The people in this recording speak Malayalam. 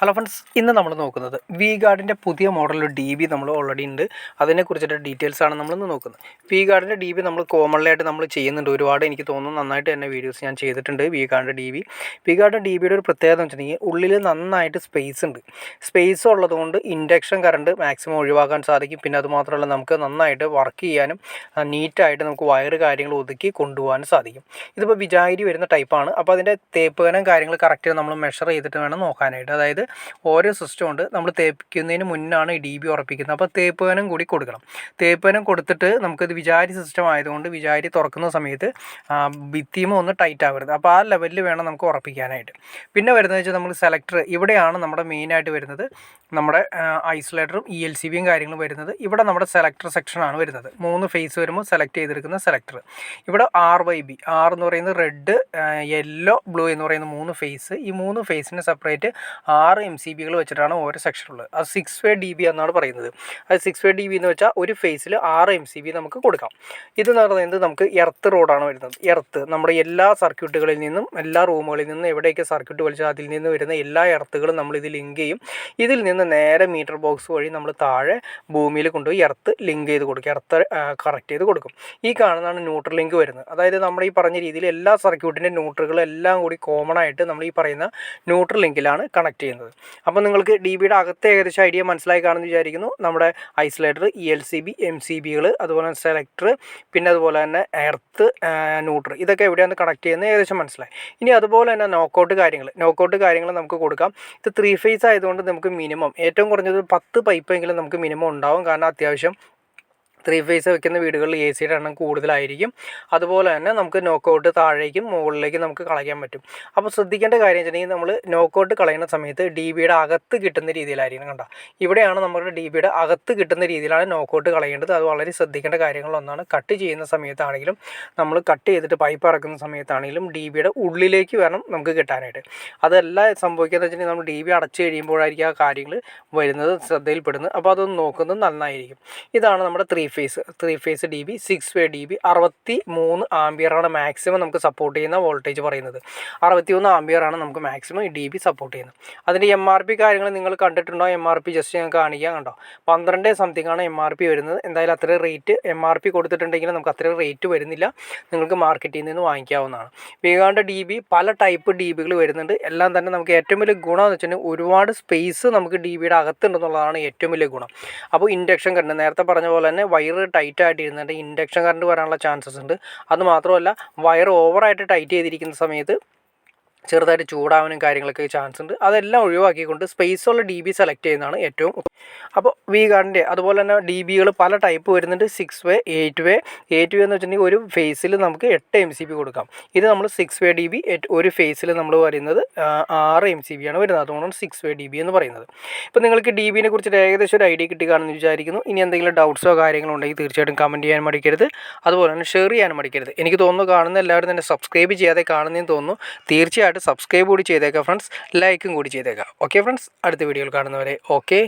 ഹലോ ഫ്രണ്ട്സ്, ഇന്ന് നമ്മൾ നോക്കുന്നത് vguardൻ്റെ പുതിയ മോഡൽ ഡി ബി നമ്മൾ ഓൾറെഡി ഉണ്ട്. അതിനെക്കുറിച്ചിട്ട് ഡീറ്റെയിൽസ് ആണ് നമ്മളിന്ന് നോക്കുന്നത്. vguardൻ്റെ ഡി ബി നമ്മൾ കോമൺലി ആയിട്ട് നമ്മൾ ചെയ്യുന്നുണ്ട്. ഒരുപാട് എനിക്ക് തോന്നുന്നു നന്നായിട്ട് തന്നെ വീഡിയോസ് ഞാൻ ചെയ്തിട്ടുണ്ട് vguardൻ്റെ ഡി ബി. vguardൻ്റെ ഡി ബിയുടെ ഒരു പ്രത്യേകത എന്ന് വെച്ചിട്ടുണ്ടെങ്കിൽ ഉള്ളിൽ നന്നായിട്ട് സ്പേസ് ഉണ്ട്. സ്പേസ് ഉള്ളതുകൊണ്ട് ഇൻഡക്ഷൻ കറണ്ട് മാക്സിമം ഒഴിവാക്കാൻ സാധിക്കും. പിന്നെ അതുമാത്രമല്ല, നമുക്ക് നന്നായിട്ട് വർക്ക് ചെയ്യാനും നീറ്റായിട്ട് നമുക്ക് വയർ കാര്യങ്ങൾ ഒതുക്കി കൊണ്ടുപോകാനും സാധിക്കും. ഇതിപ്പോൾ വിചാരി വരുന്ന ടൈപ്പാണ്. അപ്പോൾ അതിൻ്റെ തേപ്പുകനം കാര്യങ്ങൾ കറക്റ്റ് നമ്മൾ മെഷർ ചെയ്തിട്ട് വേണം നോക്കാനായിട്ട്. അതായത് ഓരോ സിസ്റ്റം ഉണ്ട്. നമ്മൾ തേപ്പിക്കുന്നതിന് മുന്നാണ് ഈ ഡി ബി ഉറപ്പിക്കുന്നത്. അപ്പോൾ തേപ്പുകനം കൂടി കൊടുക്കണം. തേപ്പുകനം കൊടുത്തിട്ട് നമുക്കിത് വിചാരി സിസ്റ്റം ആയതുകൊണ്ട് വിചാരി തുറക്കുന്ന സമയത്ത് ഭിത്തിയും ഒന്ന് ടൈറ്റ് ആവരുത്. അപ്പോൾ ആ ലെവലിൽ വേണം നമുക്ക് ഉറപ്പിക്കാനായിട്ട്. പിന്നെ വരുന്നത് വെച്ചാൽ നമ്മൾ സെലക്ടർ, ഇവിടെയാണ് നമ്മുടെ മെയിനായിട്ട് വരുന്നത്. നമ്മുടെ ഐസൊലേറ്ററും ELCBയും കാര്യങ്ങളും വരുന്നത് ഇവിടെ നമ്മുടെ സെലക്ടർ സെക്ഷനാണ് വരുന്നത്. 3 ഫേസ് വരുമ്പോൾ സെലക്ട് ചെയ്തെടുക്കുന്ന സെലക്ടർ. ഇവിടെ RYB, R എന്ന് പറയുന്നത് റെഡ്, യെല്ലോ, ബ്ലൂ എന്ന് പറയുന്ന 3 ഫേസ്. ഈ 3 ഫേസിന് സെപ്പറേറ്റ് 6 MCBകൾ വെച്ചിട്ടാണ് ഓരോ സെക്ഷനുള്ളത്. അത് 6 വേ DB എന്നാണ് പറയുന്നത്. അത് 6 വേ DB എന്ന് വെച്ചാൽ ഒരു ഫേസിൽ 6 MCB നമുക്ക് കൊടുക്കാം. ഇതെന്ന് പറയുന്നത് നമുക്ക് എർത്ത് റോഡാണ് വരുന്നത്. എർത്ത് നമ്മുടെ എല്ലാ സർക്യൂട്ടുകളിൽ നിന്നും, എല്ലാ റൂമുകളിൽ നിന്നും എവിടെയൊക്കെ സർക്യൂട്ട് വലിച്ചാൽ അതിൽ നിന്ന് വരുന്ന എല്ലാ എർത്തുകളും നമ്മൾ ഇത് ലിങ്ക് ചെയ്യും. ഇതിൽ നിന്ന് നേരെ മീറ്റർ ബോക്സ് വഴി നമ്മൾ താഴെ ഭൂമിയിൽ കൊണ്ടുപോയി എർത്ത് ലിങ്ക് ചെയ്ത് കൊടുക്കും, എർത്ത് കറക്റ്റ് ചെയ്ത് കൊടുക്കും. ഈ കാണുന്നതാണ് ന്യൂട്രൽ ലിങ്ക് വരുന്നത്. അതായത് നമ്മുടെ ഈ പറഞ്ഞ രീതിയിൽ എല്ലാ സർക്യൂട്ടിൻ്റെ ന്യൂട്രലുകളും എല്ലാം കൂടി കോമൺ ആയിട്ട് നമ്മൾ ഈ പറയുന്ന ന്യൂട്രൽ ലിങ്കിലാണ് കണക്ട് ചെയ്യുന്നത്. അപ്പോൾ നിങ്ങൾക്ക് ഡി ബിയുടെ അകത്തെ ഏകദേശം ഐഡിയ മനസ്സിലായി കാണുമെന്ന് വിചാരിക്കുന്നു. നമ്മുടെ ഐസൊലേറ്റർ, ELCB, MCBകൾ, അതുപോലെ സെലക്ടർ, പിന്നെ അതുപോലെ തന്നെ എർത്ത്, ന്യൂട്രൽ, ഇതൊക്കെ എവിടെയാണ് കണക്ട് ചെയ്യുന്നത് ഏകദേശം മനസ്സിലായി. ഇനി അതുപോലെ തന്നെ നോക്കൗട്ട് കാര്യങ്ങൾ നമുക്ക് കൊടുക്കാം. ഇത് 3 ഫേസ് ആയതുകൊണ്ട് നമുക്ക് മിനിമം ഏറ്റവും കുറഞ്ഞത് 10 പൈപ്പെങ്കിലും നമുക്ക് മിനിമം ഉണ്ടാവും. കാരണം അത്യാവശ്യം 3 ഫേസ് വെക്കുന്ന വീടുകളിൽ AC-യുടെ എണ്ണം കൂടുതലായിരിക്കും. അതുപോലെ തന്നെ നമുക്ക് നോക്കൗട്ട് താഴേക്കും മുകളിലേക്കും നമുക്ക് കളയാൻ പറ്റും. അപ്പോൾ ശ്രദ്ധിക്കേണ്ട കാര്യം വെച്ചിട്ടുണ്ടെങ്കിൽ നമ്മൾ നോക്കൗട്ട് കളയുന്ന സമയത്ത് ഡി ബിയുടെ അകത്ത് കിട്ടുന്ന രീതിയിലായിരിക്കും. കണ്ടോ, ഇവിടെയാണ് നമ്മുടെ ഡി ബിയുടെ അകത്ത് കിട്ടുന്ന രീതിയിലാണ് നോക്കൗട്ട് കളയേണ്ടത്. അത് വളരെ ശ്രദ്ധിക്കേണ്ട കാര്യങ്ങളൊന്നാണ്. കട്ട് ചെയ്യുന്ന സമയത്താണെങ്കിലും നമ്മൾ കട്ട് ചെയ്തിട്ട് പൈപ്പ് ഇറക്കുന്ന സമയത്താണെങ്കിലും ഡി ബിയുടെ ഉള്ളിലേക്ക് വേണം നമുക്ക് കിട്ടാനായിട്ട്. അതെല്ലാം സംഭവിക്കുന്നത് വെച്ചിട്ടുണ്ടെങ്കിൽ നമ്മൾ ഡി ബി അടച്ച് കഴിയുമ്പോഴായിരിക്കും ആ കാര്യങ്ങൾ വരുന്നത് ശ്രദ്ധയിൽപ്പെടുന്നത്. അപ്പോൾ അതൊന്ന് നോക്കുന്നത് നന്നായിരിക്കും. ഇതാണ് നമ്മുടെ 3 ഫേസ് ഡി ബി. 6 വേ ഡി ബി 63 ആംപിയറാണ് മാക്സിമം നമുക്ക് സപ്പോർട്ട് ചെയ്യുന്ന വോൾട്ടേജ് പറയുന്നത്. 61 ആംപിയറാണ് നമുക്ക് മാക്സിമം ഈ ഡി ബി സപ്പോർട്ട് ചെയ്യുന്നത്. അതിൻ്റെ MRP കാര്യങ്ങൾ നിങ്ങൾ കണ്ടിട്ടുണ്ടോ? MRP ജസ്റ്റ് ഞാൻ കാണിക്കാം. കണ്ടോ, 12 സംതിങ് ആണ് MRP വരുന്നത്. എന്തായാലും അത്രയും റേറ്റ് MRP കൊടുത്തിട്ടുണ്ടെങ്കിൽ നമുക്ക് അത്രയും റേറ്റ് വരുന്നില്ല. നിങ്ങൾക്ക് മാർക്കറ്റിൽ നിന്ന് വാങ്ങിക്കാവുന്നതാണ്. vguardൻ്റെ ഡി ബി പല ടൈപ്പ് ഡി ബികൾ വരുന്നുണ്ട്. എല്ലാം തന്നെ നമുക്ക് ഏറ്റവും വലിയ ഗുണം എന്ന് വെച്ചിട്ടുണ്ടെങ്കിൽ ഒരുപാട് സ്പേസ് നമുക്ക് ഡി ബിയുടെ അകത്തുണ്ടെന്നുള്ളതാണ് ഏറ്റവും വലിയ ഗുണം. അപ്പോൾ ഇൻഡക്ഷൻ കറണ്ട് നേരത്തെ പറഞ്ഞ പോലെ തന്നെ വയർ ടൈറ്റ് ആയിട്ട് ഇരുന്നിട്ട് ഇൻഡക്ഷൻ കറണ്ട് വരാനുള്ള ചാൻസസ് ഉണ്ട്. അതുമാത്രമല്ല, വയർ ഓവറായിട്ട് ടൈറ്റ് ചെയ്തിരിക്കുന്ന സമയത്ത് ചെറുതായിട്ട് ചൂടാവാനും കാര്യങ്ങളൊക്കെ ചാൻസ് ഉണ്ട്. അതെല്ലാം ഒഴിവാക്കിക്കൊണ്ട് സ്പേസുള്ള ഡി ബി സെലക്ട് ചെയ്യുന്നതാണ് ഏറ്റവും. അപ്പോൾ vguardൻ്റെ അതുപോലെ തന്നെ ഡി ബികൾ പല ടൈപ്പ് വരുന്നുണ്ട്. 6 വേ, 8 വേ എന്ന് വെച്ചിട്ടുണ്ടെങ്കിൽ ഒരു ഫേസിൽ നമുക്ക് 8 MCB കൊടുക്കാം. ഇത് നമ്മൾ 6 വേ ഡി ബി ഒരു ഫേസിൽ നമ്മൾ പറയുന്നത് 6 MCB ആണ് വരുന്നത്. അതുകൊണ്ടാണ് 6 വേ ഡി ബി എന്ന് പറയുന്നത്. ഇപ്പോൾ നിങ്ങൾക്ക് ഡി ബിനെ കുറിച്ചിട്ട് ഏകദേശം ഒരു ഐഡിയ കിട്ടി കാണുമെന്ന് വിചാരിക്കുന്നു. ഇനി എന്തെങ്കിലും ഡൗട്ട്സോ കാര്യങ്ങളോ ഉണ്ടെങ്കിൽ തീർച്ചയായിട്ടും കമൻറ്റ് ചെയ്യാൻ മടിക്കരുത്. അതുപോലെ തന്നെ ഷെയർ ചെയ്യാനും മടിക്കരുത്. എനിക്ക് തോന്നുന്നു കാണുന്ന എല്ലാവരും തന്നെ സബ്സ്ക്രൈബ് ചെയ്യാതെ കാണുന്നതെന്ന് തോന്നുന്നു. തീർച്ചയായിട്ടും സബ്സ്ക്രൈബ് കൂടി ചെയ്തേക്കാം ഫ്രണ്ട്സ്, ലൈക്കും കൂടി ചെയ്തേക്കാം. ഓക്കെ ഫ്രണ്ട്സ്, അടുത്ത വീഡിയോയിൽ കാണുന്നവരെ ഓക്കെ.